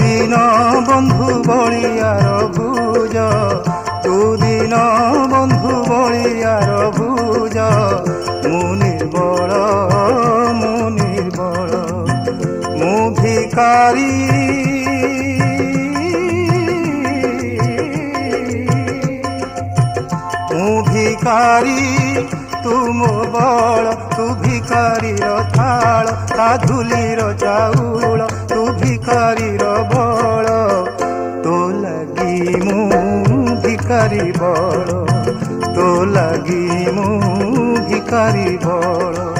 দিন বন্ধু বলিয়ার ভুজ, দুদিন বন্ধু বলিয়ার ভুজ, মু নির্বল মু ভিখারি, মু ভিখারি তুম বଳ, তু ভিখাରୀর থাଳ, ତା ଧୂଳିର ଚାଉଳ, ତୁ ଭିखाରୀର ବଳ, ତୋ ଲାଗି ମୁଁ ଭିखाରୀ ବଳ, ତୋ ଲାଗି ମୁଁ ଭିखाରୀ ବଳ।